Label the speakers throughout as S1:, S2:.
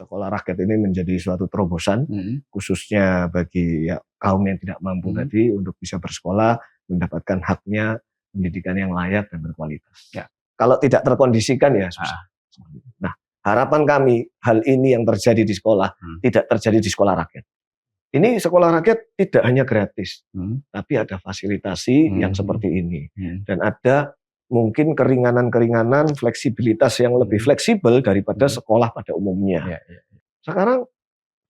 S1: sekolah rakyat ini menjadi suatu terobosan, khususnya bagi kaum yang tidak mampu tadi untuk bisa bersekolah, mendapatkan haknya pendidikan yang layak dan berkualitas. Ya. Kalau tidak terkondisikan ya susah. Nah, harapan kami hal ini yang terjadi di sekolah tidak terjadi di sekolah rakyat. Ini sekolah rakyat tidak hanya gratis, tapi ada fasilitasi yang seperti ini dan ada mungkin keringanan-keringanan, fleksibilitas yang lebih fleksibel daripada sekolah pada umumnya. Sekarang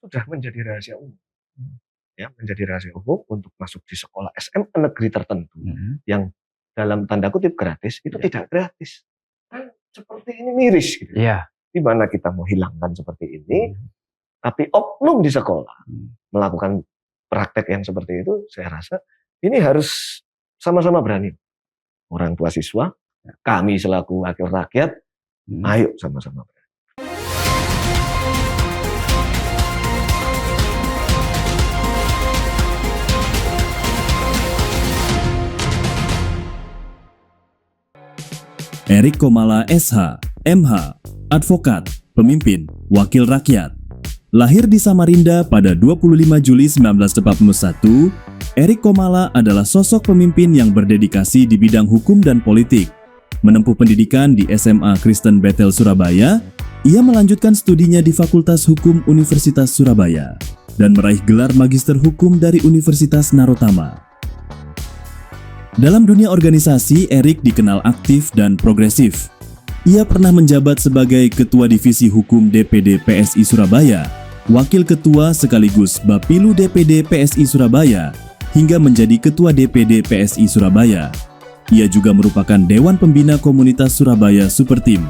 S1: sudah menjadi rahasia umum. Ya, menjadi rahasia umum untuk masuk di sekolah SMA negeri tertentu yang dalam tanda kutip gratis, itu tidak gratis. Kan seperti ini miris gitu. Di mana kita mau hilangkan seperti ini, tapi oknum di sekolah melakukan praktek yang seperti itu, saya rasa ini harus sama-sama berani. Orang tua siswa, kami selaku wakil rakyat, ayo sama-sama berani.
S2: Erik Komala SH, MH, advokat, pemimpin, wakil rakyat. Lahir di Samarinda pada 25 Juli 1941, Erik Komala adalah sosok pemimpin yang berdedikasi di bidang hukum dan politik. Menempuh pendidikan di SMA Kristen Bethel Surabaya, ia melanjutkan studinya di Fakultas Hukum Universitas Surabaya dan meraih gelar Magister Hukum dari Universitas Narotama. Dalam dunia organisasi, Erik dikenal aktif dan progresif. Ia pernah menjabat sebagai Ketua Divisi Hukum DPD PSI Surabaya, Wakil Ketua sekaligus Bapilu DPD PSI Surabaya, hingga menjadi Ketua DPD PSI Surabaya. Ia juga merupakan Dewan Pembina Komunitas Surabaya Superteam.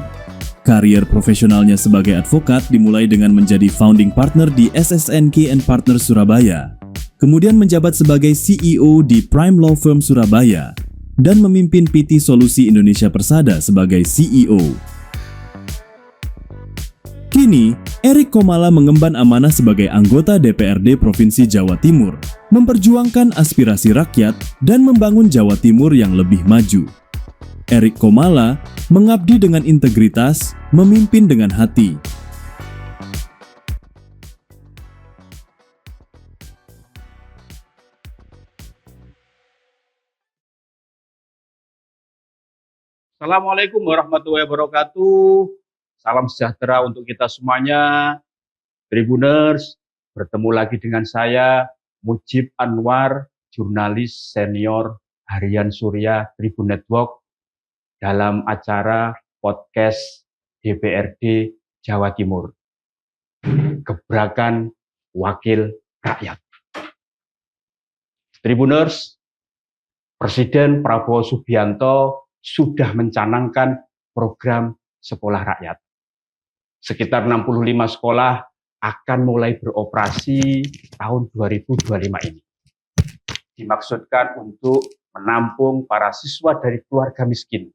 S2: Karier profesionalnya sebagai advokat dimulai dengan menjadi founding partner di SSNK & Partners Surabaya, kemudian menjabat sebagai CEO di Prime Law Firm Surabaya, dan memimpin PT Solusi Indonesia Persada sebagai CEO. Kini, Erik Komala mengemban amanah sebagai anggota DPRD Provinsi Jawa Timur, memperjuangkan aspirasi rakyat dan membangun Jawa Timur yang lebih maju. Erik Komala mengabdi dengan integritas, memimpin dengan hati.
S3: Assalamualaikum warahmatullahi wabarakatuh. Salam sejahtera untuk kita semuanya. Tribuners, bertemu lagi dengan saya, Mujib Anwar, jurnalis senior Harian Surya Tribun Network, dalam acara podcast DPRD Jawa Timur, Gebrakan Wakil Rakyat. Tribuners, Presiden Prabowo Subianto sudah mencanangkan program sekolah rakyat. Sekitar 65 sekolah akan mulai beroperasi tahun 2025 ini. Dimaksudkan untuk menampung para siswa dari keluarga miskin.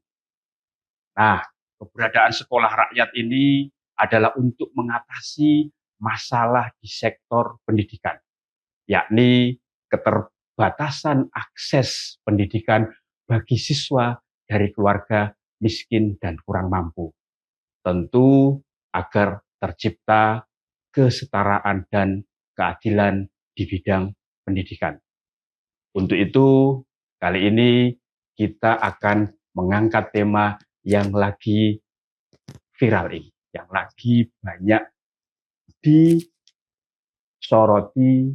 S3: Nah, keberadaan sekolah rakyat ini adalah untuk mengatasi masalah di sektor pendidikan, yakni keterbatasan akses pendidikan bagi siswa dari keluarga miskin dan kurang mampu. Tentu agar tercipta kesetaraan dan keadilan di bidang pendidikan. Untuk itu, kali ini kita akan mengangkat tema yang lagi viral ini, yang lagi banyak disoroti,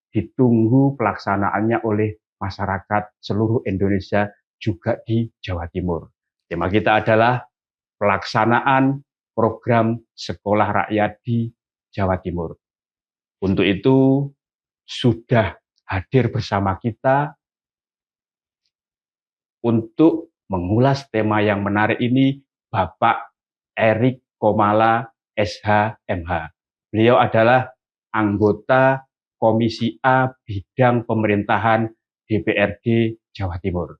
S3: ditunggu pelaksanaannya oleh masyarakat seluruh Indonesia, juga di Jawa Timur. Tema kita adalah pelaksanaan program sekolah rakyat di Jawa Timur. Untuk itu, sudah hadir bersama kita untuk mengulas tema yang menarik ini, Bapak Erik Komala SH MH. Beliau adalah anggota Komisi A Bidang Pemerintahan DPRD Jawa Timur.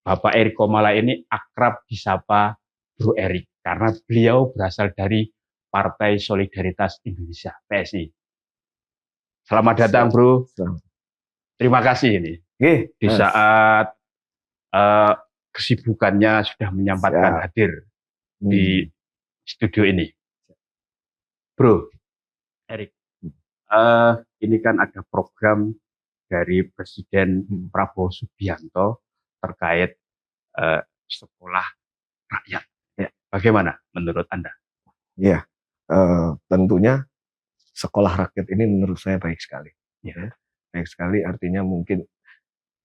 S3: Bapak Erik Komala ini akrab disapa Bro Erik, karena beliau berasal dari Partai Solidaritas Indonesia, PSI. Selamat datang, Bro. Terima kasih ini. Di saat kesibukannya sudah menyempatkan hadir di studio ini. Bro, Erik, ini kan ada program dari Presiden Prabowo Subianto terkait sekolah rakyat.
S1: Ya.
S3: Bagaimana menurut Anda?
S1: Ya, tentunya sekolah rakyat ini menurut saya baik sekali.
S3: Ya.
S1: Baik sekali artinya mungkin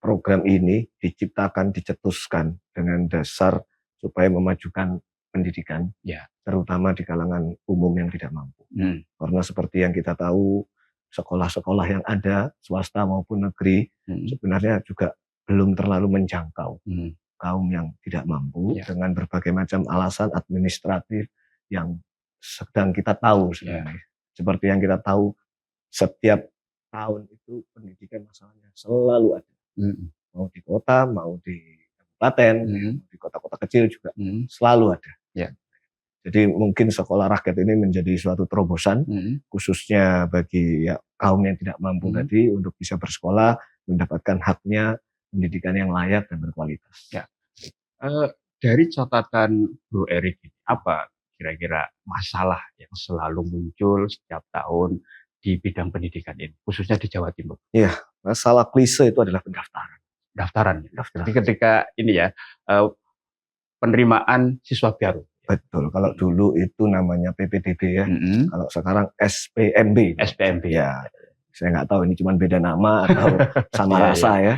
S1: program ini diciptakan, dicetuskan dengan dasar supaya memajukan pendidikan,
S3: Ya.
S1: terutama di kalangan umum yang tidak mampu. Karena seperti yang kita tahu, sekolah-sekolah yang ada, swasta maupun negeri, sebenarnya juga belum terlalu menjangkau kaum yang tidak mampu dengan berbagai macam alasan administratif yang sedang kita tahu sebenarnya. Seperti yang kita tahu, setiap tahun itu pendidikan masalahnya selalu ada. Mau di kota, mau di kabupaten, di kota-kota kecil juga selalu ada. Jadi mungkin sekolah rakyat ini menjadi suatu terobosan, khususnya bagi kaum yang tidak mampu tadi untuk bisa bersekolah, mendapatkan haknya pendidikan yang layak dan berkualitas.
S3: Dari catatan Bro Erik, apa kira-kira masalah yang selalu muncul setiap tahun di bidang pendidikan ini, khususnya di Jawa Timur?
S1: Iya, masalah klise itu adalah pendaftaran.
S3: Jadi ketika ini penerimaan siswa baru.
S1: Betul, kalau dulu itu namanya PPDB ya, kalau sekarang SPMB. Ya, saya nggak tahu ini cuma beda nama atau sama rasa ya.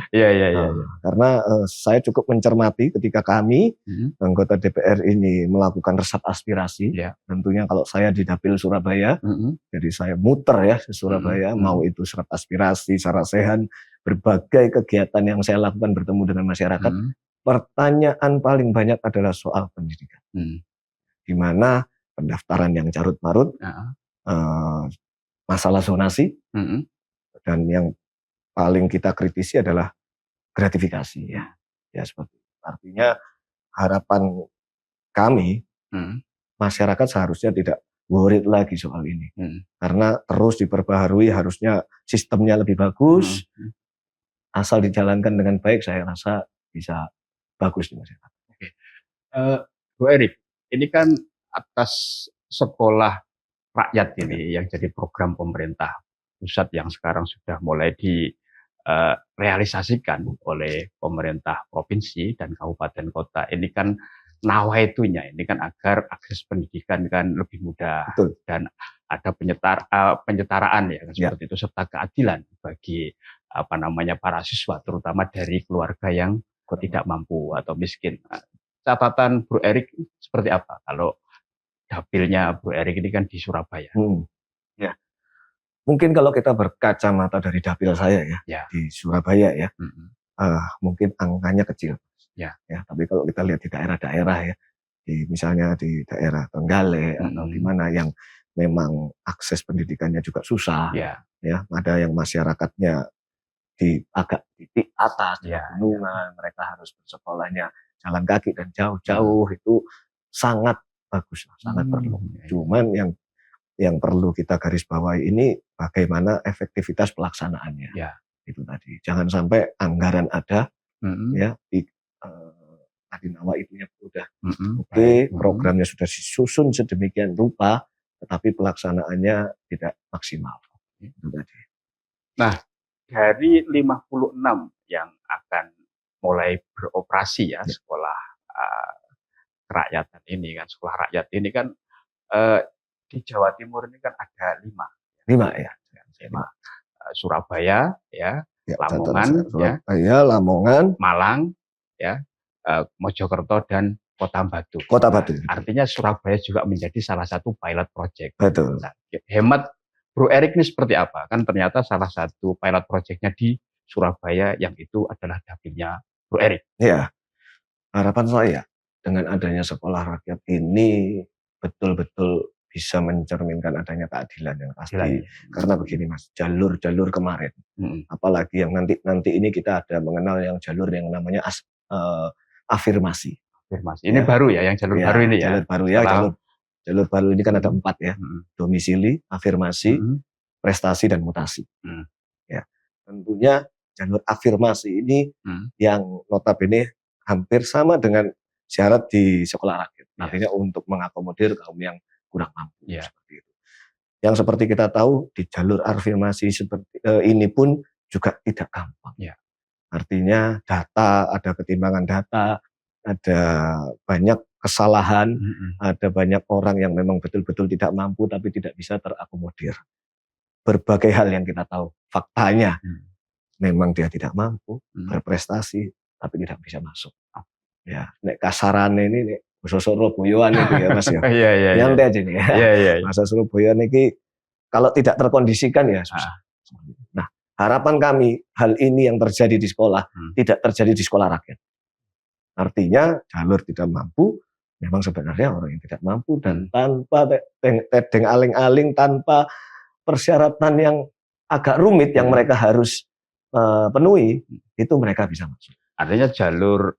S1: Karena saya cukup mencermati ketika kami anggota DPR ini melakukan resap aspirasi. Tentunya kalau saya di Dapil Surabaya, jadi saya muter ya di Surabaya, mau itu resap aspirasi, sarasehan, berbagai kegiatan yang saya lakukan bertemu dengan masyarakat. Pertanyaan paling banyak adalah soal pendidikan. Di mana pendaftaran yang carut-marut, masalah zonasi, dan yang paling kita kritisi adalah gratifikasi ya seperti itu. Artinya harapan kami masyarakat seharusnya tidak worried lagi soal ini, karena terus diperbaharui, harusnya sistemnya lebih bagus, asal dijalankan dengan baik, saya rasa bisa bagus di masyarakat.
S3: Bu Erik, ini kan atas sekolah rakyat ini yang jadi program pemerintah pusat yang sekarang sudah mulai direalisasikan oleh pemerintah provinsi dan kabupaten kota. Ini kan nawaitunya, ini kan agar akses pendidikan kan lebih mudah.
S1: Betul.
S3: Dan ada penyetaraan seperti itu, serta keadilan bagi para siswa, terutama dari keluarga yang tidak mampu atau miskin. Catatan Bro Erik seperti apa kalau dapilnya Bro Erik ini kan di Surabaya?
S1: Ya, mungkin kalau kita berkacamata dari dapil saya di Surabaya mungkin angkanya kecil. Tapi kalau kita lihat di daerah-daerah misalnya di daerah Tenggale atau di mana yang memang akses pendidikannya juga susah, ada yang masyarakatnya agak titik atas, di gunungan, mereka harus bersekolahnya jalan kaki dan jauh-jauh, itu sangat bagus, sangat perlu. Cuman yang perlu kita garis bawahi ini bagaimana efektivitas pelaksanaannya. Itu tadi. Jangan sampai anggaran ada, tadi nama itunya udah programnya sudah disusun sedemikian rupa, tetapi pelaksanaannya tidak maksimal. Itu tadi.
S3: Nah, dari 56 yang akan mulai beroperasi sekolah kerakyatan ini kan, sekolah rakyat ini kan di Jawa Timur ini kan ada 5. 5. Surabaya, Lamongan,
S1: Lamongan,
S3: Malang, Mojokerto dan Kota Batu. Artinya Surabaya juga menjadi salah satu pilot project.
S1: Betul.
S3: Nah, hemat Bro Erik ini seperti apa? Kan ternyata salah satu pilot projectnya di Surabaya yang itu adalah dapilnya Bro Erik.
S1: Ya, harapan saya dengan adanya sekolah rakyat ini betul-betul bisa mencerminkan adanya keadilan yang pasti. Karena begini Mas, jalur-jalur kemarin, apalagi yang nanti ini kita ada mengenal yang jalur yang namanya afirmasi.
S3: Ini baru yang jalur baru ini
S1: Jalur baru jalur baru ini kan ada 4 domisili, afirmasi, prestasi dan mutasi. Tentunya jalur afirmasi ini yang notabene hampir sama dengan syarat di sekolah rakyat. Artinya untuk mengakomodir kaum yang kurang mampu seperti itu. Yang seperti kita tahu di jalur afirmasi seperti ini pun juga tidak gampang.
S3: Ya.
S1: Artinya ada ketimbangan data, ada banyak kesalahan, ada banyak orang yang memang betul-betul tidak mampu tapi tidak bisa terakomodir. Berbagai hal yang kita tahu, faktanya memang dia tidak mampu berprestasi tapi tidak bisa masuk. Ya, nek kasarane ini nek basa Surabayaan itu ya Mas ya. Nyantai aja nih ya. Bahasa Surabaya ini kalau tidak terkondisikan ya susah. Nah, harapan kami hal ini yang terjadi di sekolah tidak terjadi di sekolah rakyat. Artinya jalur tidak mampu memang sebenarnya orang yang tidak mampu dan tanpa tedeng aling-aling, tanpa persyaratan yang agak rumit yang mereka harus penuhi, itu mereka bisa masuk.
S3: Artinya jalur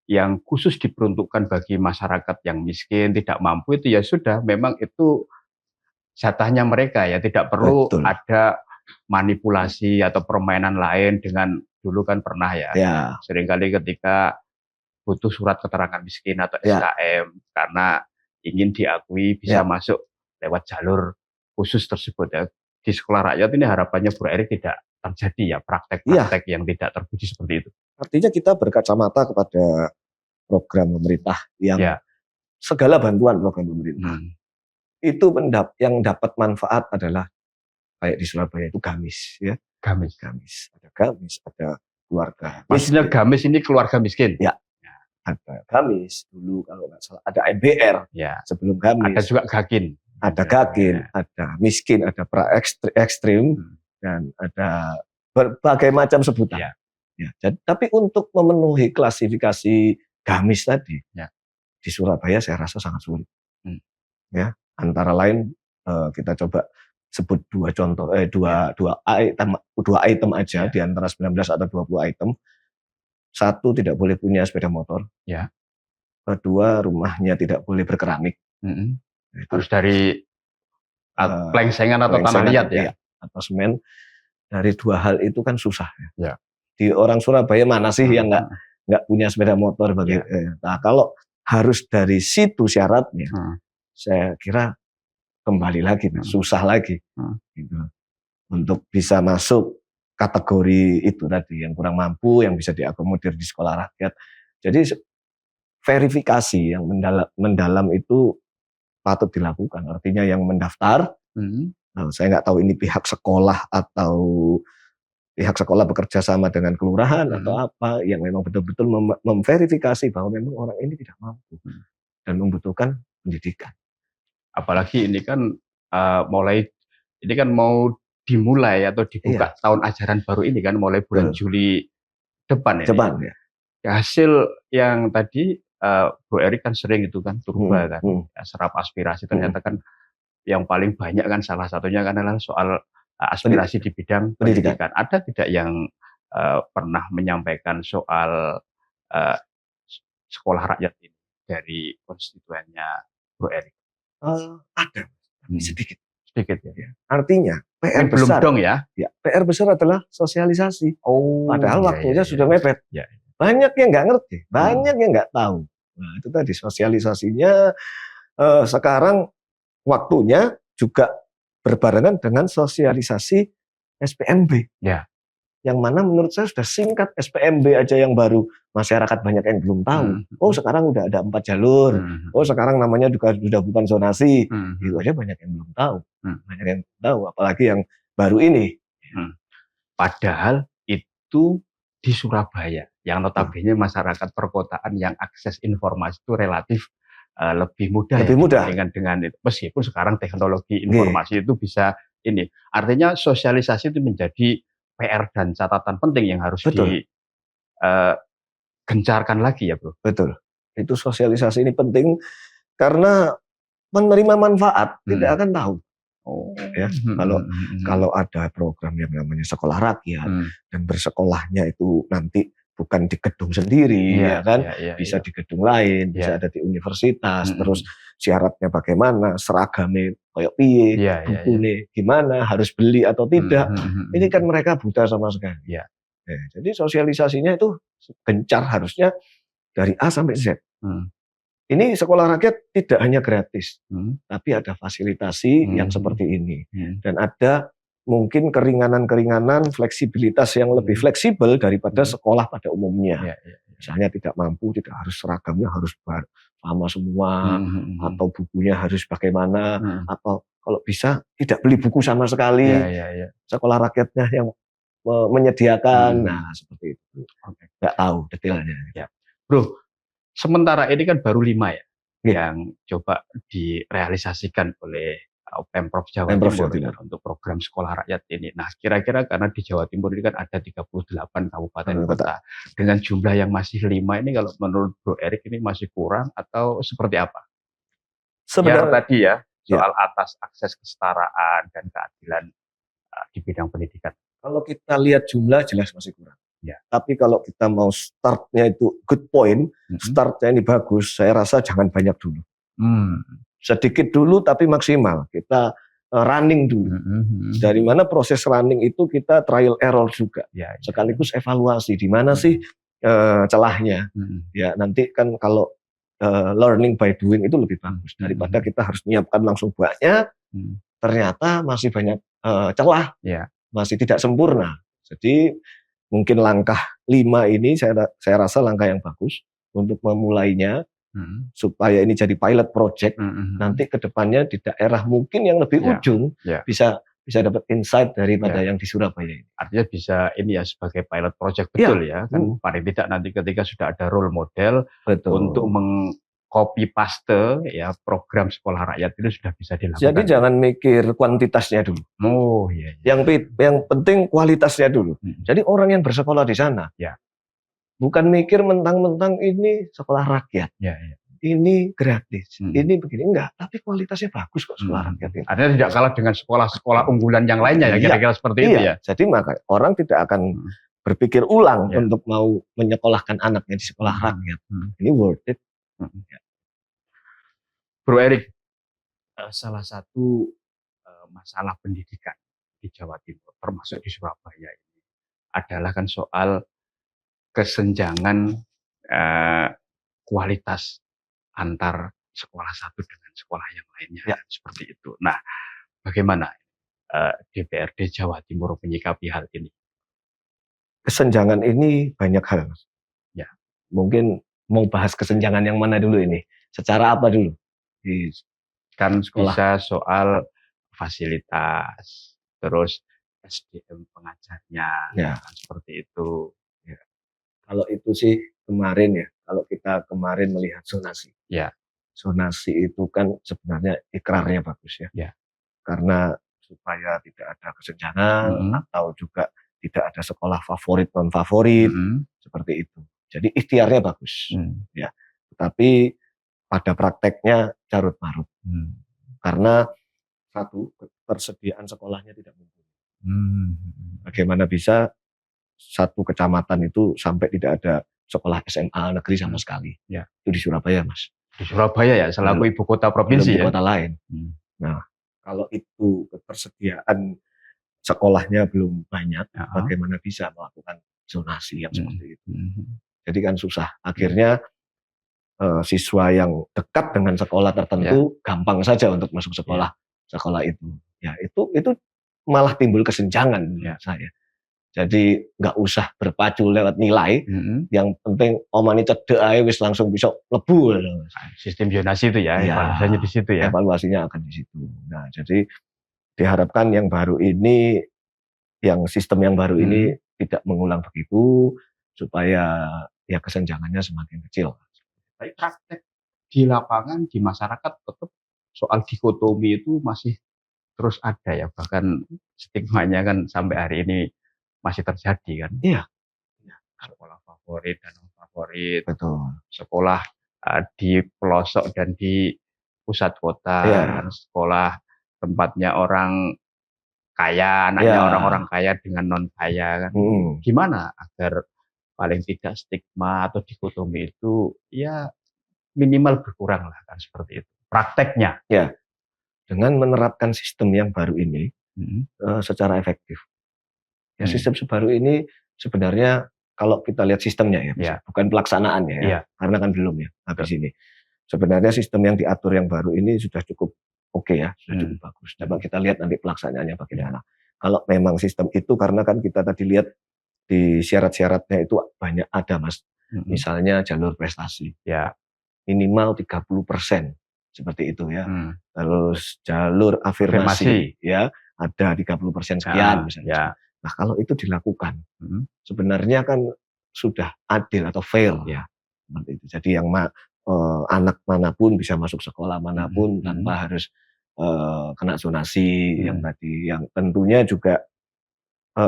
S3: yang khusus diperuntukkan bagi masyarakat yang miskin, tidak mampu itu ya sudah, memang itu jatahnya mereka ya, tidak perlu ada manipulasi atau permainan lain dengan dulu kan pernah ya. Seringkali ketika butuh surat keterangan miskin atau SKM karena ingin diakui bisa masuk lewat jalur khusus tersebut ya. Di sekolah rakyat ini harapannya Bu Erik tidak terjadi ya praktek-praktek yang tidak terpuji seperti itu.
S1: Artinya kita berkacamata kepada program pemerintah yang segala bantuan program pemerintah itu yang dapat manfaat adalah kayak di Surabaya itu gamis ya. Gamis, ada keluarga.
S3: Maksudnya gamis ini keluarga miskin.
S1: Ya. Ada gamis dulu kalau nggak salah, ada MBR sebelum gamis.
S3: Ada juga gakin.
S1: Ada gakin, ada miskin, ada pra ekstrim dan ada berbagai macam sebutan. Jadi, tapi untuk memenuhi klasifikasi gamis tadi di Surabaya saya rasa sangat sulit. Ya, antara lain kita coba sebut dua contoh, dua item aja di antara 19 atau 20 item. Satu, tidak boleh punya sepeda motor. Kedua, rumahnya tidak boleh berkeramik.
S3: Harus dari plengsengan atau tanah liat ya.
S1: Atau semen. Dari dua hal itu kan susah ya. Di orang Surabaya mana sih yang nggak punya sepeda motor nah, kalau harus dari situ syaratnya, saya kira kembali lagi susah lagi gitu. Untuk bisa masuk kategori itu tadi yang kurang mampu yang bisa diakomodir di sekolah rakyat. Jadi verifikasi yang mendalam itu patut dilakukan. Artinya yang mendaftar, saya nggak tahu ini pihak sekolah atau pihak sekolah bekerja sama dengan kelurahan atau apa yang memang betul-betul memverifikasi bahwa memang orang ini tidak mampu dan membutuhkan pendidikan.
S3: Apalagi ini kan ini kan mau dimulai atau dibuka tahun ajaran baru ini kan mulai bulan Juli depan ini. Hasil yang tadi Bu Erik kan sering itu kan turba kan serap aspirasi, ternyata kan yang paling banyak kan salah satunya kan adalah soal aspirasi di bidang pendidikan. Ada tidak yang pernah menyampaikan soal sekolah rakyat ini dari konstituennya Bu Erik?
S1: Ada, tapi sedikit
S3: ya.
S1: Artinya PR
S3: belum
S1: besar
S3: dong ya.
S1: PR besar adalah sosialisasi. Padahal waktunya sudah mepet. Banyak yang nggak ngerti, banyak yang nggak tahu. Nah itu tadi sosialisasinya sekarang waktunya juga berbarengan dengan sosialisasi SPMB. Yang mana menurut saya sudah singkat SPMB aja yang baru masyarakat banyak yang belum tahu. Oh sekarang udah ada 4 jalur. Oh sekarang namanya juga sudah bukan zonasi. Itu aja banyak yang belum tahu. Banyak yang belum tahu, apalagi yang baru ini.
S3: Padahal itu di Surabaya, yang notabene masyarakat perkotaan yang akses informasi itu relatif lebih mudah. Dengan itu. Meskipun sekarang teknologi informasi itu bisa ini. Artinya sosialisasi itu menjadi PR dan catatan penting yang harus digencarkan lagi ya Bro.
S1: Betul. Itu sosialisasi ini penting karena menerima manfaat tidak akan tahu. Kalau ada program yang namanya sekolah rakyat dan bersekolahnya itu nanti bukan di gedung sendiri bisa di gedung lain, bisa ada di universitas, terus syaratnya bagaimana, seragamnya kayak piye, bukunya gimana, harus beli atau tidak. Ini kan mereka buta sama sekali. Jadi sosialisasinya itu gencar harusnya dari A sampai Z. ini sekolah rakyat tidak hanya gratis, tapi ada fasilitasi yang seperti ini. Dan ada mungkin keringanan-keringanan, fleksibilitas yang lebih fleksibel daripada sekolah pada umumnya. Misalnya tidak mampu, tidak harus seragamnya harus sama semua, atau bukunya harus bagaimana, atau kalau bisa tidak beli buku sama sekali. Sekolah rakyatnya yang menyediakan, nah seperti itu. Nggak tahu detailnya.
S3: Bro, sementara ini kan baru 5 ya yang coba direalisasikan oleh Pemprov Jawa Timur untuk program sekolah rakyat ini. Nah, kira-kira karena di Jawa Timur ini kan ada 38 kabupaten kota. Dengan jumlah yang masih 5 ini, kalau menurut Bro Erik ini masih kurang atau seperti apa? Sebenarnya tadi ya, soal atas akses kesetaraan dan keadilan di bidang pendidikan.
S1: Kalau kita lihat jumlah jelas masih kurang. Tapi kalau kita mau startnya itu good point, startnya ini bagus, saya rasa jangan banyak dulu. Sedikit dulu tapi maksimal. Kita running dulu. Dari mana proses running itu kita trial error juga. Sekaligus evaluasi di mana sih celahnya. Ya, nanti kan kalau learning by doing itu lebih bagus daripada kita harus menyiapkan langsung banyak. Ternyata masih banyak celah. Masih tidak sempurna. Jadi mungkin langkah 5 ini saya rasa langkah yang bagus untuk memulainya. Supaya ini jadi pilot project, nanti ke depannya di daerah mungkin yang lebih ujung bisa dapat insight daripada yang di Surabaya ini.
S3: Artinya bisa ini ya sebagai pilot project, betul ya kan, paling tidak nanti ketika sudah ada role model untuk mengcopy paste ya program sekolah rakyat itu sudah bisa dilakukan.
S1: Jadi jangan mikir kuantitasnya dulu. Yang penting kualitasnya dulu. Jadi orang yang bersekolah di sana bukan mikir mentang-mentang ini sekolah rakyat, ini gratis, ini begini, enggak. Tapi kualitasnya bagus kok sekolah rakyat ini.
S3: Artinya tidak kalah dengan sekolah-sekolah unggulan yang lainnya ya, kira-kira seperti itu ya.
S1: Jadi maka orang tidak akan berpikir ulang untuk mau menyekolahkan anaknya di sekolah rakyat. Ini worth it.
S3: Bro Erik, salah satu masalah pendidikan di Jawa Timur, termasuk di Surabaya ini, adalah kan soal kesenjangan kualitas antar sekolah satu dengan sekolah yang lainnya, seperti itu. Nah, bagaimana DPRD Jawa Timur menyikapi hal ini?
S1: Kesenjangan ini banyak hal, Mas. Mungkin mau bahas kesenjangan yang mana dulu ini? Secara apa dulu?
S3: Kan sekolah. Bisa soal fasilitas, terus SDM pengajarnya, kan seperti itu.
S1: Kalau itu sih kemarin ya, kalau kita kemarin melihat zonasi. Zonasi itu kan sebenarnya ikrarnya bagus ya. Karena supaya tidak ada kesenjangan atau juga tidak ada sekolah favorit non favorit seperti itu. Jadi ikhtiarnya bagus ya. Tetapi pada prakteknya carut marut. Karena satu, ketersediaan sekolahnya tidak mumpuni. Bagaimana bisa satu kecamatan itu sampai tidak ada sekolah SMA negeri sama sekali. Itu di Surabaya, Mas.
S3: Di Surabaya ya, selaku ibu kota provinsi
S1: ibu kota lain. Nah, kalau itu ketersediaan sekolahnya belum banyak, bagaimana bisa melakukan zonasi yang seperti itu? Jadi kan susah. Akhirnya siswa yang dekat dengan sekolah tertentu gampang saja untuk masuk sekolah itu. Ya, itu malah timbul kesenjangan menurut saya. Jadi nggak usah berpacu lewat nilai, yang penting omani cedek ae wis langsung bisa lebu.
S3: Sistem zonasi itu ya, evaluasinya di situ ya.
S1: Evaluasinya akan di situ. Nah, jadi diharapkan yang baru ini, yang sistem yang baru ini tidak mengulang begitu, supaya ya kesenjangannya semakin kecil.
S3: Tapi praktek di lapangan, di masyarakat tetap soal dikotomi itu masih terus ada ya, bahkan stigmanya kan sampai hari ini masih terjadi kan. Sekolah favorit dan non favorit.
S1: Betul.
S3: Sekolah di pelosok dan di pusat kota, sekolah tempatnya orang kaya, anaknya orang-orang kaya dengan non kaya kan. Gimana agar paling tidak stigma atau dikotomi itu ya minimal berkurang lah kan, seperti itu. Prakteknya.
S1: Dengan menerapkan sistem yang baru ini secara efektif. Sistem baru ini sebenarnya kalau kita lihat sistemnya bukan pelaksanaannya karena kan belum habis ini. sebenarnya sistem yang diatur yang baru ini sudah cukup oke ya, sudah cukup bagus. Coba kita lihat nanti pelaksanaannya bagaimana. Kalau memang sistem itu, karena kan kita tadi lihat di syarat-syaratnya itu banyak ada, Mas. Misalnya jalur prestasi.
S3: Ya.
S1: Minimal 30%, seperti itu ya. Terus jalur afirmasi, ya, ada 30% sekian misalnya. Nah, kalau itu dilakukan, sebenarnya kan sudah adil atau fair ya. Seperti itu. Jadi yang anak manapun bisa masuk sekolah manapun tanpa harus kena zonasi yang tadi. Yang tentunya juga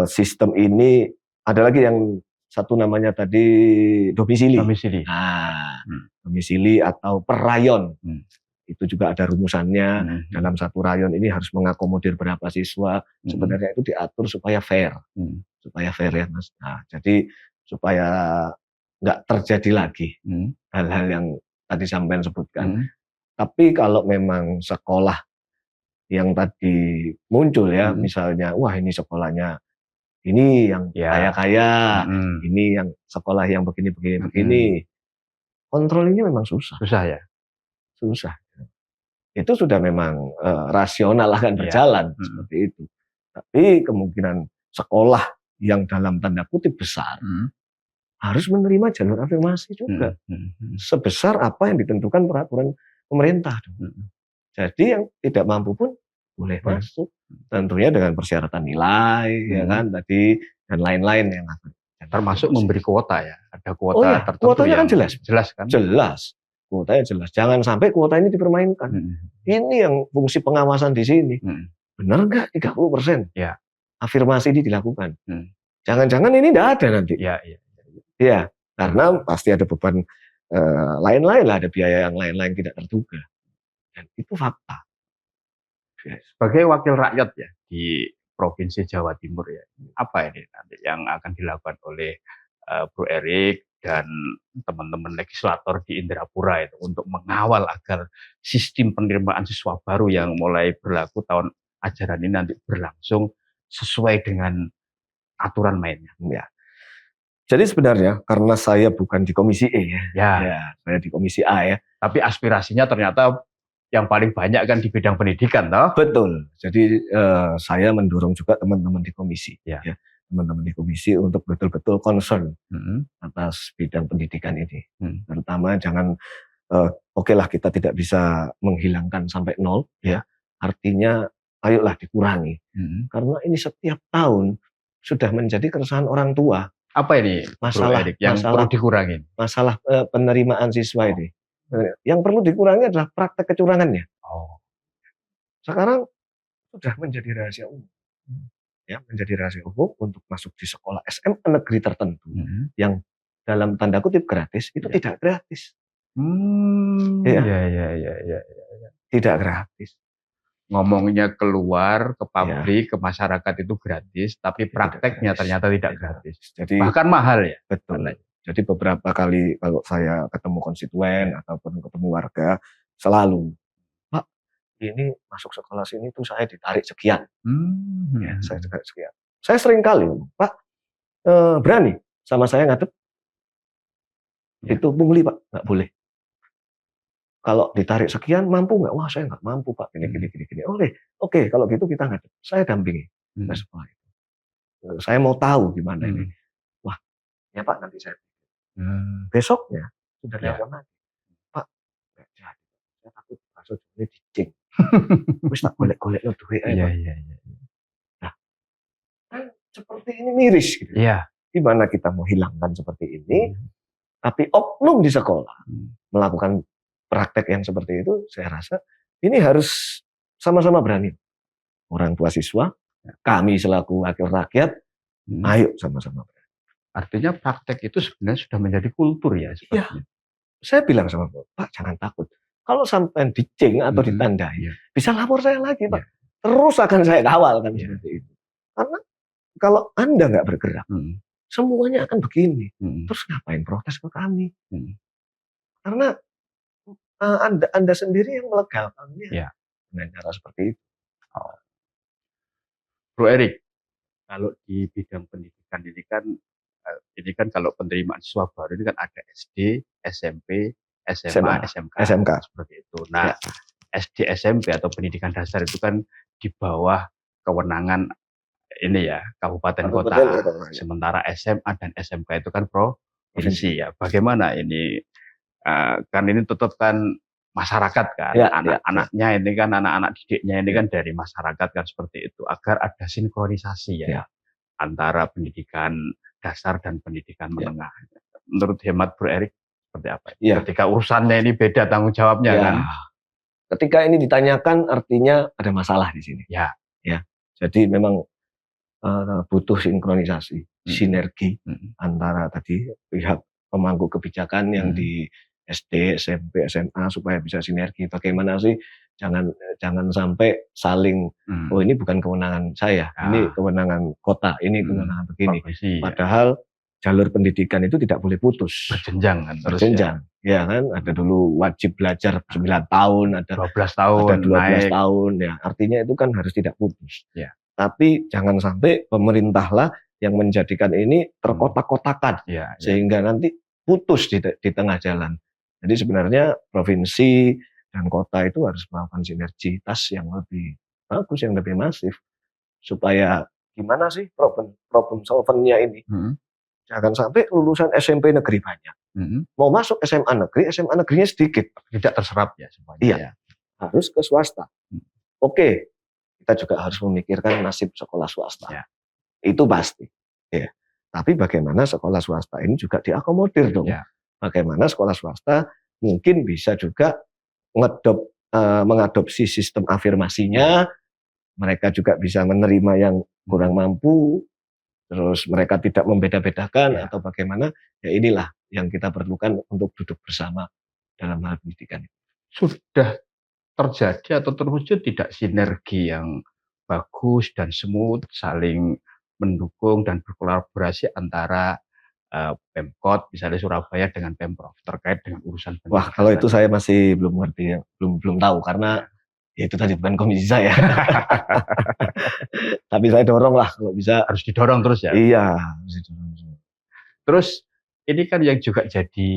S1: sistem ini ada lagi yang satu namanya tadi domisili. Nah, domisili atau per rayon. Itu juga ada rumusannya. Dalam satu rayon ini harus mengakomodir berapa siswa. Sebenarnya itu diatur supaya fair. Supaya fair ya, Mas. Nah, jadi supaya nggak terjadi lagi hal-hal yang tadi sampean sebutkan. Tapi kalau memang sekolah yang tadi muncul ya, misalnya, wah ini sekolahnya ini yang kaya-kaya, ini yang sekolah yang begini. Kontrolnya memang susah.
S3: Susah ya?
S1: Susah. Itu sudah memang rasional akan berjalan seperti itu. Tapi kemungkinan sekolah yang dalam tanda kutip besar harus menerima jalur afirmasi juga. Sebesar apa yang ditentukan peraturan pemerintah. Jadi yang tidak mampu pun boleh masuk. Tentunya dengan persyaratan nilai, ya kan tadi, dan lain-lain yang
S3: termasuk memberi kuota ya. Ada kuota tertentu
S1: kuotanya
S3: yang
S1: kan jelas.
S3: Jelas kan?
S1: Jelas. Kuotanya jelas. Jangan sampai kuota ini dipermainkan. Ini yang fungsi pengawasan di sini. Benar nggak 30%?
S3: Ya.
S1: Afirmasi ini dilakukan. Jangan-jangan ini tidak ada nanti. Ya, karena pasti ada beban lain-lain lah, ada biaya yang lain-lain tidak terduga. Dan itu fakta.
S3: Sebagai wakil rakyat ya di Provinsi Jawa Timur ya, apa ini nanti yang akan dilakukan oleh Bro Erik dan teman-teman legislator di Indrapura itu untuk mengawal agar sistem penerimaan siswa baru yang mulai berlaku tahun ajaran ini nanti berlangsung sesuai dengan aturan mainnya?
S1: Ya. Jadi sebenarnya karena saya bukan di Komisi E ya, saya di Komisi A ya.
S3: Tapi aspirasinya ternyata yang paling banyak kan di bidang pendidikan, toh?
S1: Betul. Jadi saya mendorong juga teman-teman di komisi, ya, teman-teman di komisi untuk betul-betul concern atas bidang pendidikan ini. Terutama jangan, oke lah kita tidak bisa menghilangkan sampai 0, ya. Artinya ayolah dikurangi. Karena ini setiap tahun sudah menjadi keresahan orang tua.
S3: Apa ini,
S1: masalah
S3: Bro Erik, yang perlu dikurangi?
S1: Masalah penerimaan siswa ini. Yang perlu dikurangi adalah praktek kecurangannya. Sekarang sudah menjadi rahasia umum. Ya, menjadi rahasia umum untuk masuk di sekolah SMA negeri tertentu yang dalam tanda kutip gratis, itu tidak gratis. Tidak gratis.
S3: Ngomongnya keluar ke pabrik, ke masyarakat itu gratis, tapi prakteknya ternyata tidak gratis.
S1: Jadi,
S3: bahkan mahal ya.
S1: Betul. Jadi beberapa kali kalau saya ketemu konstituen ataupun ketemu warga, selalu, Pak, ini masuk sekolah sini tuh saya ditarik sekian. Saya ditarik sekian. Saya sering kali, Pak, berani sama saya ngadep? Itu pungli, Pak, nggak boleh. Kalau ditarik sekian, mampu nggak? Wah, saya nggak mampu, Pak. Gini. Oke, kalau gitu kita ngadep. Saya dampingi ke sekolah itu. Saya mau tahu gimana ini. Wah, ya Pak, nanti saya. Besoknya sudah telepon lagi, Pak, nggak jadi. Saya takut masuk ini dicing. Terus tak golek-golek lo duit. Nah, kan seperti ini miris gitu. Gimana kita mau hilangkan seperti ini? Tapi oknum di sekolah melakukan praktek yang seperti itu, saya rasa ini harus sama-sama berani. Orang tua siswa, kami selaku wakil rakyat, ayo sama-sama berani.
S3: Artinya praktek itu sebenarnya sudah menjadi kultur ya?
S1: Iya. Saya bilang sama Pak, jangan takut. Kalau sampai dicing atau ditandai, bisa lapor saya lagi, Pak. Terus akan saya kawal kan seperti itu. Karena kalau Anda nggak bergerak, semuanya akan begini. Terus ngapain protes ke kami? Karena Anda sendiri yang melegalkannya dengan cara seperti itu.
S3: Bro Erik, kalau di bidang pendidikan ini kan kalau penerimaan siswa baru ini kan ada SD, SMP, SMA, SMK,
S1: SMK.
S3: seperti itu. Nah, SD, SMP atau pendidikan dasar itu kan di bawah kewenangan ini ya, kabupaten kota. Sementara SMA dan SMK itu kan provinsi ya. Bagaimana ini? Kan ini tetap kan masyarakat kan, anak-anaknya ini kan anak-anak didiknya ini kan dari masyarakat kan seperti itu, agar ada sinkronisasi ya antara pendidikan dasar dan pendidikan menengah. Menurut hemat Bro Erik seperti apa? Ketika urusannya ini beda tanggung jawabnya kan?
S1: Ketika ini ditanyakan artinya ada masalah di sini. Ya. Jadi memang butuh sinkronisasi, sinergi antara tadi pihak pemangku kebijakan yang di SD, SMP, SMA supaya bisa sinergi. Bagaimana sih jangan sampai saling oh ini bukan kewenangan saya, ini kewenangan kota, ini kewenangan begini. Padahal jalur pendidikan itu tidak boleh putus.
S3: Berjenjang kan.
S1: Berjenjang. Ya kan, ada dulu wajib belajar 9 tahun, ada
S3: 12 tahun,
S1: ada 12 tahun ya. Artinya itu kan harus tidak putus.
S3: Ya.
S1: Tapi jangan sampai pemerintahlah yang menjadikan ini terkotak-kotakan sehingga nanti putus di tengah jalan. Jadi sebenarnya provinsi dan kota itu harus melakukan sinergitas yang lebih bagus, yang lebih masif supaya gimana sih problem solvennya ini. Jangan sampai lulusan SMP negeri banyak. Mau masuk SMA negerinya sedikit,
S3: tidak terserap ya semuanya.
S1: Iya. Harus ke swasta. Oke. Kita juga harus memikirkan nasib sekolah swasta. Itu pasti. Ya. Tapi bagaimana sekolah swasta ini juga diakomodir dong. Bagaimana sekolah swasta mungkin bisa juga mengadopsi sistem afirmasinya. Mereka juga bisa menerima yang kurang mampu. Terus mereka tidak membeda-bedakan atau bagaimana. Ya inilah yang kita perlukan untuk duduk bersama dalam hal pendidikan.
S3: Sudah terjadi atau terwujud tidak sinergi yang bagus dan smooth, saling mendukung dan berkolaborasi antara Pemkot misalnya Surabaya dengan Pemprov terkait dengan urusan pendidikan?
S1: Wah, kalau itu saya masih belum ngerti ya, belum tahu karena ya itu tadi bukan komisi saya. Tapi saya dorong lah kalau bisa.
S3: Harus didorong terus ya?
S1: Iya, harus didorong.
S3: Terus ini kan yang juga jadi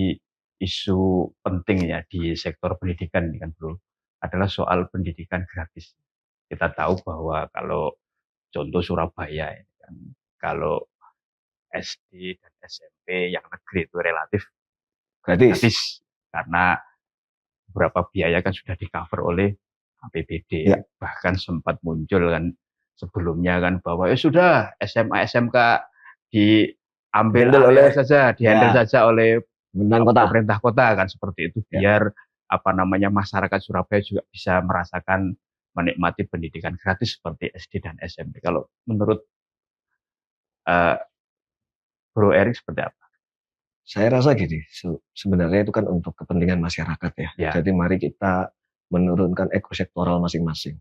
S3: isu penting ya di sektor pendidikan ini kan Bro, adalah soal pendidikan gratis. Kita tahu bahwa kalau contoh Surabaya ini kan, kalau SD dan SMP yang negeri itu relatif gratis karena beberapa biaya kan sudah di-cover oleh APBD. Bahkan sempat muncul kan sebelumnya kan bahwa sudah SMA SMK diambil saja oleh pemerintah kota kan seperti itu biar masyarakat Surabaya juga bisa merasakan menikmati pendidikan gratis seperti SD dan SMP. Kalau menurut Bro Erik seperti apa?
S1: Saya rasa gini, sebenarnya itu kan untuk kepentingan masyarakat ya. Jadi mari kita menurunkan ekosektoral masing-masing.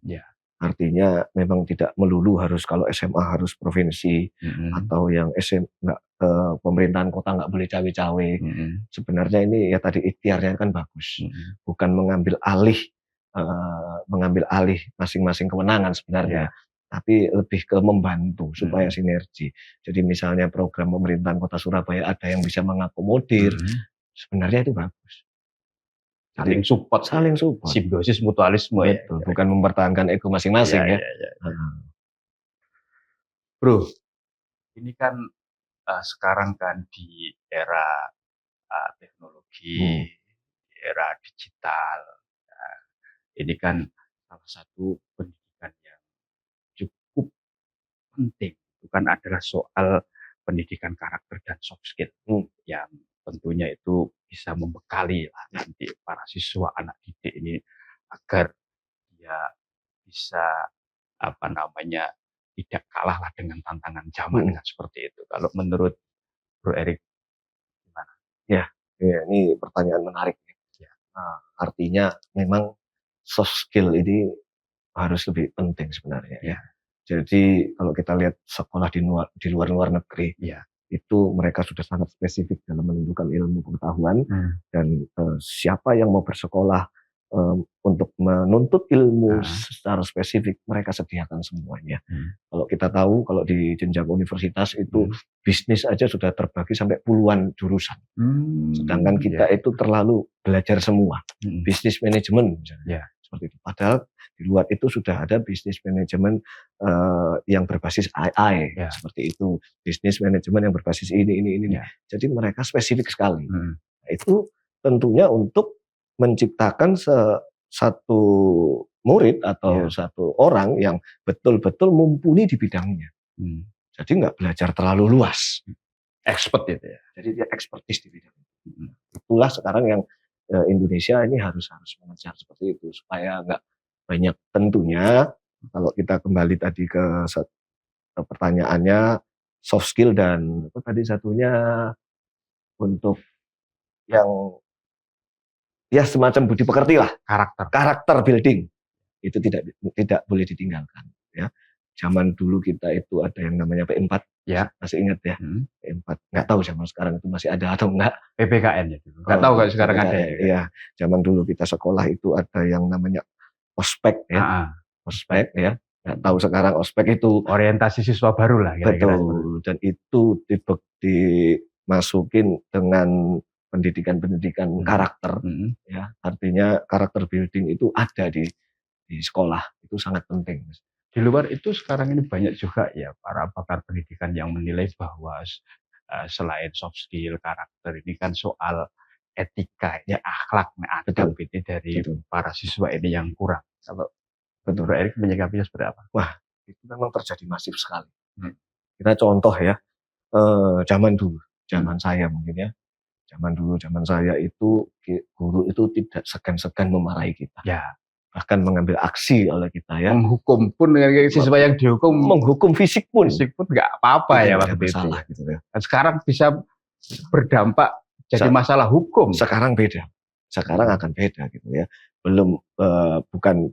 S1: Artinya memang tidak melulu harus kalau SMA harus provinsi atau yang pemerintahan kota nggak boleh cawe-cawe. Sebenarnya ini ya tadi ikhtiarnya kan bagus, bukan mengambil alih masing-masing kewenangan sebenarnya, tapi lebih ke membantu supaya sinergi. Jadi misalnya program pemerintahan Kota Surabaya ada yang bisa mengakomodir, sebenarnya itu bagus.
S3: Saling support, simbiosis mutualisme.
S1: Betul, bukan mempertahankan ego masing-masing ya.
S3: Bro, ini kan sekarang kan di era teknologi, di era digital, ini kan salah satu pendidikan yang cukup penting. Itu kan adalah soal pendidikan karakter dan soft skill yang tentunya itu bisa membekali lah nanti para siswa anak didik ini agar dia bisa tidak kalah lah dengan tantangan zaman dengan seperti itu. Kalau menurut Bro Erik gimana?
S1: Ya, ini pertanyaan menarik. Artinya memang soft skill ini harus lebih penting sebenarnya. Jadi kalau kita lihat sekolah di luar negeri, itu mereka sudah sangat spesifik dalam menentukan ilmu pengetahuan dan siapa yang mau bersekolah untuk menuntut ilmu secara spesifik, mereka sediakan semuanya. Kalau kita tahu, kalau di jenjang universitas itu bisnis aja sudah terbagi sampai puluhan jurusan. Sedangkan kita itu terlalu belajar semua. Bisnis manajemen misalnya. Seperti itu. Padahal di luar itu sudah ada bisnis manajemen yang berbasis AI, seperti itu. Bisnis manajemen yang berbasis ini. Jadi mereka spesifik sekali. Itu tentunya untuk menciptakan satu murid atau satu orang yang betul-betul mumpuni di bidangnya. Jadi nggak belajar terlalu luas.
S3: Expert itu ya.
S1: Jadi dia ekspertis di bidang itu. Itulah sekarang yang Indonesia ini harus mengejar seperti itu supaya nggak banyak. Tentunya kalau kita kembali tadi ke pertanyaannya, soft skill dan apa tadi satunya untuk yang ya semacam budi pekerti lah, karakter building itu tidak boleh ditinggalkan ya. Zaman dulu kita itu ada yang namanya P4
S3: ya,
S1: masih ingat ya. P4 nggak tahu zaman sekarang itu masih ada atau enggak.
S3: PPKN ya dulu nggak tahu kalau sekarang
S1: PPKN,
S3: ada
S1: ya. Zaman dulu kita sekolah itu ada yang namanya ospek ya. Ospek ya, nggak tahu sekarang ospek itu
S3: orientasi siswa baru lah kira-kira.
S1: Betul, dan itu dimasukin dengan pendidikan karakter, ya artinya karakter building itu ada di sekolah, itu sangat penting.
S3: Di luar itu sekarang ini banyak juga ya para pakar pendidikan yang menilai bahwa selain soft skill, karakter ini kan soal etika, ya akhlak, adab ini dari para siswa ini yang kurang. Kalau Bro Erik menyikapinya seperti apa?
S1: Wah, itu memang terjadi masif sekali. Kita contoh ya, zaman dulu, zaman saya mungkin ya. Zaman saya itu guru itu tidak segan-segan memarahi kita.
S3: Ya.
S1: Bahkan mengambil aksi oleh kita ya.
S3: Menghukum pun siswa yang dihukum.
S1: Menghukum fisik pun nggak
S3: apa-apa ya waktu itu. Gitu ya. Dan sekarang bisa berdampak jadi masalah hukum.
S1: Sekarang beda. Sekarang akan beda gitu ya. Belum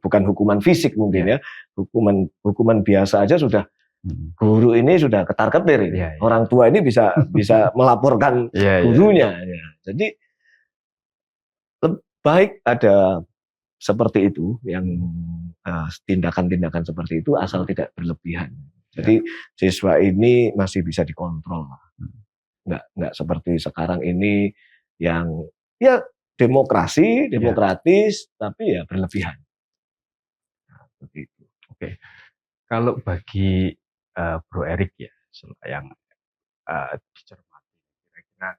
S1: bukan hukuman fisik mungkin ya. Hukuman biasa aja sudah. Guru ini sudah ketar-ketir ini. Orang tua ini bisa melaporkan gurunya. Ya. Jadi baik ada seperti itu yang tindakan-tindakan seperti itu asal tidak berlebihan. Jadi siswa ini masih bisa dikontrol. Nggak seperti sekarang ini yang ya demokratis tapi ya berlebihan. Nah, seperti itu.
S3: Oke. Kalau bagi Bro Erik ya, yang dicermati, kira-kira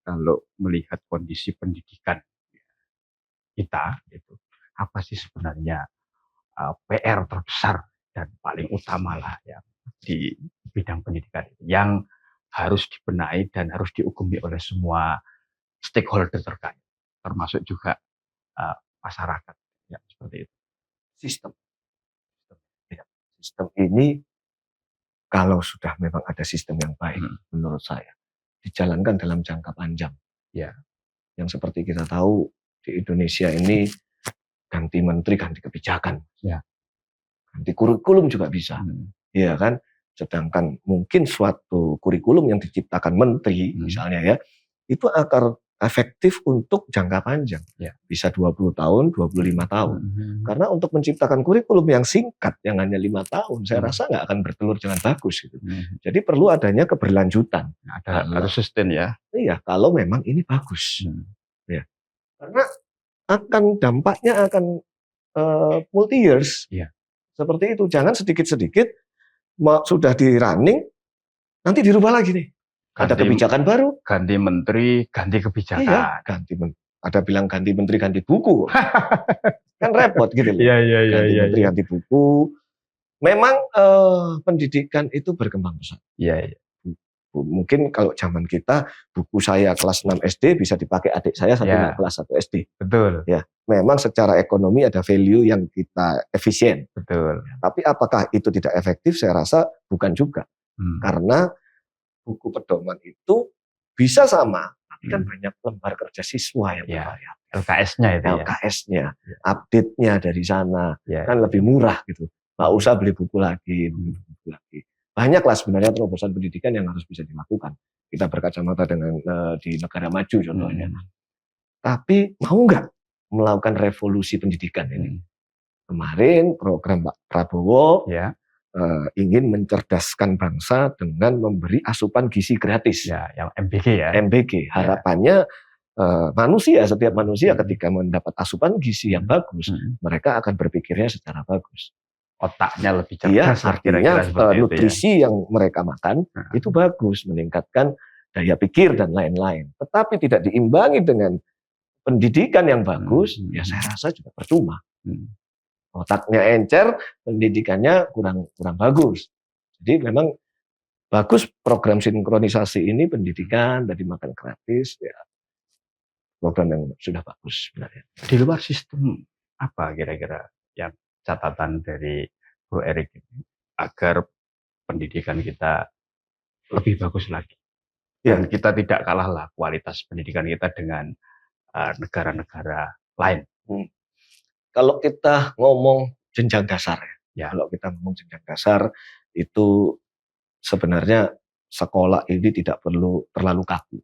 S3: kalau melihat kondisi pendidikan kita, itu apa sih sebenarnya PR terbesar dan paling utama lah ya di bidang pendidikan yang harus dibenahi dan harus diukumi oleh semua stakeholder terkait, termasuk juga masyarakat, ya seperti itu.
S1: Sistem ini kalau sudah memang ada sistem yang baik, menurut saya dijalankan dalam jangka panjang.
S3: Ya,
S1: yang seperti kita tahu di Indonesia ini ganti menteri, ganti kebijakan, ganti kurikulum juga bisa, ya kan? Sedangkan mungkin suatu kurikulum yang diciptakan menteri, misalnya ya, itu akan efektif untuk jangka panjang, bisa 20 tahun, 25 tahun. Karena untuk menciptakan kurikulum yang singkat, yang hanya 5 tahun, saya rasa nggak akan bertelur dengan bagus. Gitu. Jadi perlu adanya keberlanjutan.
S3: Harus sustain ya.
S1: Iya, kalau memang ini bagus. Ya. Karena dampaknya akan multi years. Seperti itu, jangan sedikit-sedikit sudah di running, nanti dirubah lagi nih. Ada kebijakan baru,
S3: ganti menteri, ganti kebijakan.
S1: Iya, ada bilang ganti menteri, ganti buku. Kan repot gitu loh.
S3: Ganti
S1: menteri, ganti buku. Memang pendidikan itu berkembang pesat.
S3: Iya.
S1: Mungkin kalau zaman kita, buku saya kelas 6 SD bisa dipakai adik saya sampai kelas 1 SD.
S3: Betul.
S1: Ya, memang secara ekonomi ada value yang kita efisien.
S3: Betul.
S1: Tapi apakah itu tidak efektif? Saya rasa bukan juga. Karena buku pedoman itu bisa sama, tapi kan banyak lembar kerja siswa yang berbayar.
S3: LKS-nya itu
S1: LKS-nya, update-nya dari sana, kan lebih murah gitu. Nggak usah beli buku lagi. Banyaklah sebenarnya terobosan pendidikan yang harus bisa dilakukan. Kita berkacamata dengan di negara maju contohnya. Tapi mau nggak? melakukan revolusi pendidikan ini. Kemarin program Pak Prabowo ingin mencerdaskan bangsa dengan memberi asupan gizi gratis.
S3: Ya, yang MBG ya.
S1: MBG. Harapannya setiap manusia ketika mendapat asupan gizi yang bagus, mereka akan berpikirnya secara bagus.
S3: Otaknya lebih cerdas.
S1: Artinya nutrisi yang mereka makan itu bagus, meningkatkan daya pikir dan lain-lain. Tetapi tidak diimbangi dengan pendidikan yang bagus, ya saya rasa juga percuma. Otaknya encer, pendidikannya kurang bagus. Jadi memang bagus program sinkronisasi ini, pendidikan dari makan gratis, ya program yang sudah bagus sebenarnya.
S3: Di luar sistem apa kira-kira yang catatan dari Bro Erik ini agar pendidikan kita lebih bagus lagi? Dan kita tidak kalah lah kualitas pendidikan kita dengan negara-negara lain.
S1: Kalau kita ngomong jenjang dasar, kalau kita ngomong jenjang dasar itu sebenarnya sekolah ini tidak perlu terlalu kaku.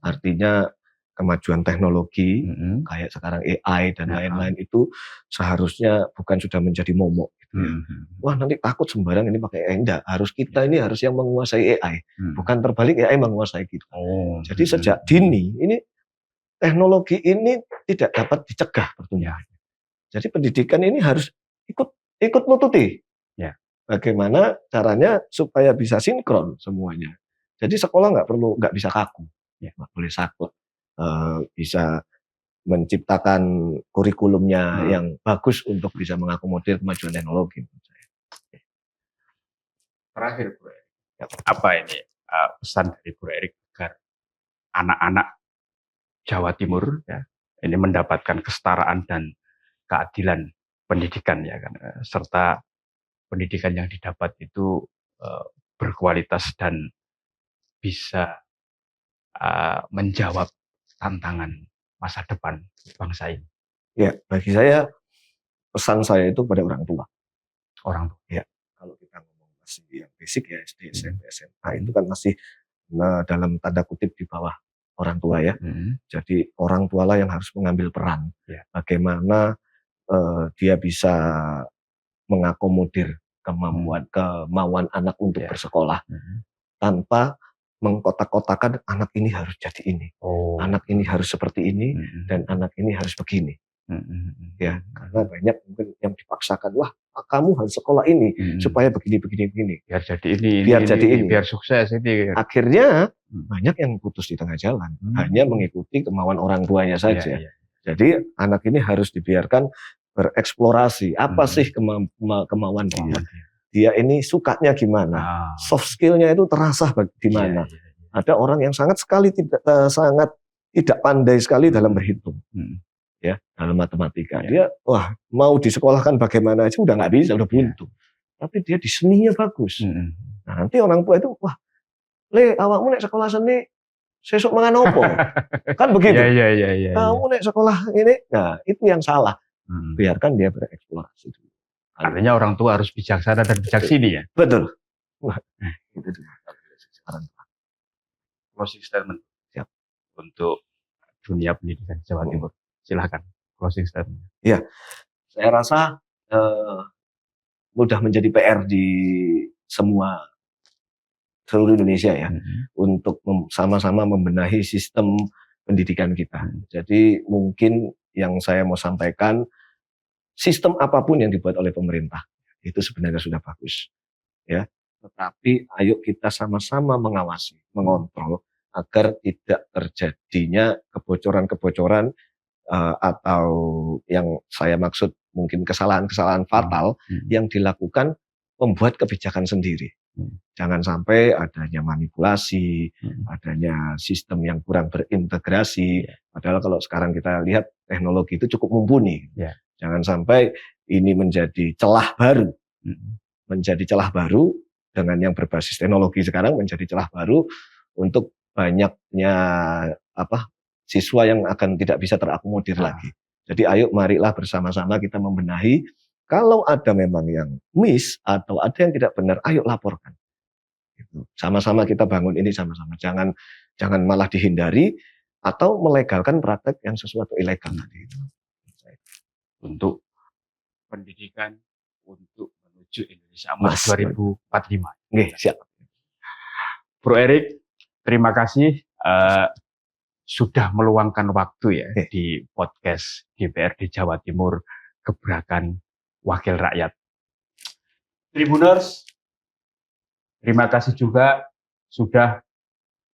S1: Artinya kemajuan teknologi kayak sekarang AI dan lain-lain itu seharusnya bukan sudah menjadi momok. Wah nanti takut sembarang ini pakai AI. Enggak, kita ini harus yang menguasai AI, bukan terbalik AI menguasai kita. Jadi sejak dini ini teknologi ini tidak dapat dicegah pertumbuhannya. Jadi pendidikan ini harus ikut nututi. Bagaimana caranya supaya bisa sinkron semuanya. Jadi sekolah nggak bisa kaku, nggak boleh saklek. Bisa menciptakan kurikulumnya yang bagus untuk bisa mengakomodir kemajuan teknologi.
S3: Terakhir, Bro Erik, apa ini pesan dari Bro Erik agar anak-anak Jawa Timur ini mendapatkan kesetaraan dan keadilan pendidikan serta pendidikan yang didapat itu berkualitas dan bisa menjawab tantangan masa depan bangsa ini.
S1: Ya, bagi saya pesan saya itu pada orang tua.
S3: Orang tua.
S1: Ya, kalau kita ngomong masih yang basic ya SD, SMP, SMA itu kan masih dalam tanda kutip di bawah orang tua ya. Jadi orang tua lah yang harus mengambil peran. Bagaimana dia bisa mengakomodir kemauan anak untuk bersekolah tanpa mengkotak-kotakan anak ini harus jadi ini, anak ini harus seperti ini, dan anak ini harus begini. Ya, karena banyak mungkin yang dipaksakan, wah kamu harus sekolah ini supaya begini.
S3: Biar jadi ini, biar sukses ini.
S1: Akhirnya banyak yang putus di tengah jalan, hanya mengikuti kemauan orang tuanya saja. Jadi anak ini harus dibiarkan bereksplorasi, apa sih kemauan dia. Dia ini sukanya gimana, soft skill-nya itu terasa di mana. Ada orang yang sangat tidak pandai sekali dalam berhitung, ya dalam matematika. Dia mau disekolahkan bagaimana aja udah nggak bisa, udah buntu. Tapi dia di seninya bagus. Nah, nanti orang tua itu awakmu nek sekolah seni sesuk mangan opo? Kan begitu. Kamu nek sekolah ini, nah itu yang salah. Biarkan dia bereksplorasi dulu.
S3: Artinya orang tua harus bijaksana dan bijaksini ya?
S1: Betul. Itu sekarang.
S3: Closing statement untuk dunia pendidikan di Jawa Timur. Silakan, closing statement.
S1: Ya, saya rasa mudah menjadi PR di seluruh Indonesia ya, untuk sama-sama membenahi sistem pendidikan kita. Jadi mungkin yang saya mau sampaikan, sistem apapun yang dibuat oleh pemerintah itu sebenarnya sudah bagus, ya. Tetapi ayo kita sama-sama mengawasi, mengontrol agar tidak terjadinya kebocoran-kebocoran atau yang saya maksud mungkin kesalahan-kesalahan fatal yang dilakukan membuat kebijakan sendiri. Jangan sampai adanya manipulasi, adanya sistem yang kurang berintegrasi. Padahal kalau sekarang kita lihat teknologi itu cukup mumpuni. Jangan sampai ini menjadi celah baru. Menjadi celah baru dengan yang berbasis teknologi sekarang menjadi celah baru untuk banyaknya siswa yang akan tidak bisa terakomodir lagi. Jadi ayo marilah bersama-sama kita membenahi. Kalau ada memang yang miss atau ada yang tidak benar, ayo laporkan. Sama-sama kita bangun ini sama-sama. Jangan malah dihindari. atau melegalkan praktek yang sesuatu ilegal tadi itu.
S3: Untuk pendidikan untuk menuju Indonesia Emas 2045.
S1: Oke, siap.
S3: Bro Erik, terima kasih sudah meluangkan waktu ya di podcast DPRD Jawa Timur Gebrakan Wakil Rakyat. Tribuners, terima kasih juga sudah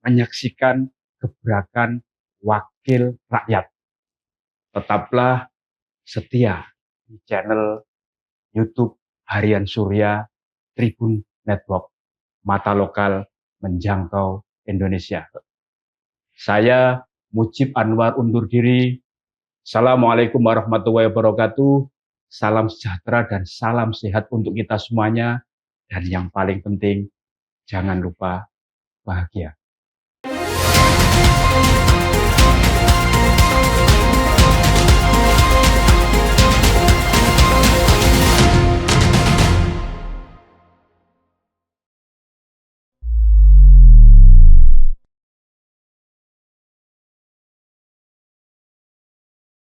S3: menyaksikan Gebrakan Wakil Rakyat. Tetaplah setia di channel YouTube Harian Surya Tribun Network, mata lokal menjangkau Indonesia. Saya Mujib Anwar undur diri. Assalamualaikum warahmatullahi wabarakatuh. Salam sejahtera dan salam sehat untuk kita semuanya. Dan yang paling penting, jangan lupa bahagia.